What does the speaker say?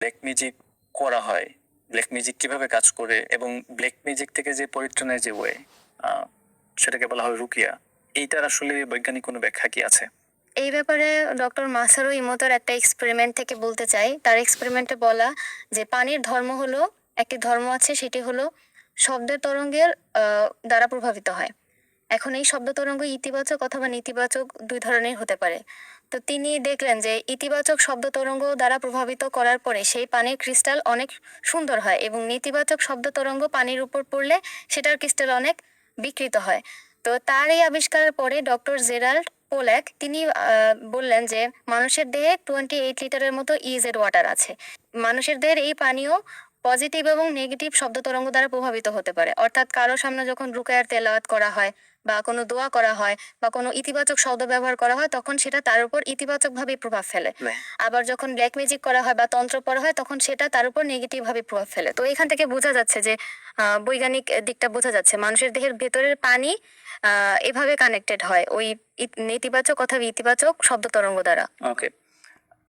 Black magic করা হয়, black magic কিভাবে কাজ করে এবং ব্ল্যাক ম্যাজিক থেকে যে পরিত্রাণের যে ওয়ে, সেটাকে বলা হয় রুকিয়া। এইটার আসলে বৈজ্ঞানিক কোনো ব্যাখ্যা কি আছে? এই ব্যাপারে ডক্টর মাসারু ইমোতোর একটা এক্সপেরিমেন্ট থেকে বলতে চাই। তার এক্সপেরিমেন্টে বলা যে পানির ধর্ম হলো, একটি ধর্ম আছে, সেটি হলো শব্দের তরঙ্গের দ্বারা প্রভাবিত হয়। এখন এই শব্দ তরঙ্গ ইতিবাচক অথবা নেতিবাচক দুই ধরনের হতে পারে। তো তিনি দেখলেন যে ইতিবাচক শব্দ তরঙ্গ দ্বারা প্রভাবিত করার পরে সেই পানির ক্রিস্টাল অনেক সুন্দর হয় এবং নেতিবাচক শব্দ তরঙ্গ পানির উপর পড়লে সেটার ক্রিস্টাল অনেক বিকৃত হয়। তো তার এই আবিষ্কারের পরে ডক্টর জেরাল্ড পোল্যাক তিনি বললেন যে মানুষের দেহে 28 লিটারের মতো ইজেড ওয়াটার আছে। মানুষের দেহের এই পানীয় পজিটিভ এবং নেগেটিভ শব্দ তরঙ্গ দ্বারা প্রভাবিত হতে পারে। অর্থাৎ কারো সামনে যখন রুকায়ার তেলাওয়াত করা হয় বা কোনো দোয়া করা হয় বা কোনো ইতিবাচক শব্দ ব্যবহার করা হয় তখন সেটা তার উপর ইতিবাচকভাবে প্রভাব ফেলে। আবার যখন ব্ল্যাক ম্যাজিক করা হয় বা তন্ত্র পড়া হয় তখন সেটা তার উপর নেগেটিভ ভাবে প্রভাব ফেলে। তো এখান থেকে বোঝা যাচ্ছে যে বৈজ্ঞানিক দিকটা বোঝা যাচ্ছে মানুষের দেহের ভেতরের পানি এভাবে কানেক্টেড হয় ওই নেতিবাচক অথবা ইতিবাচক শব্দ তরঙ্গ দ্বারা। ওকে।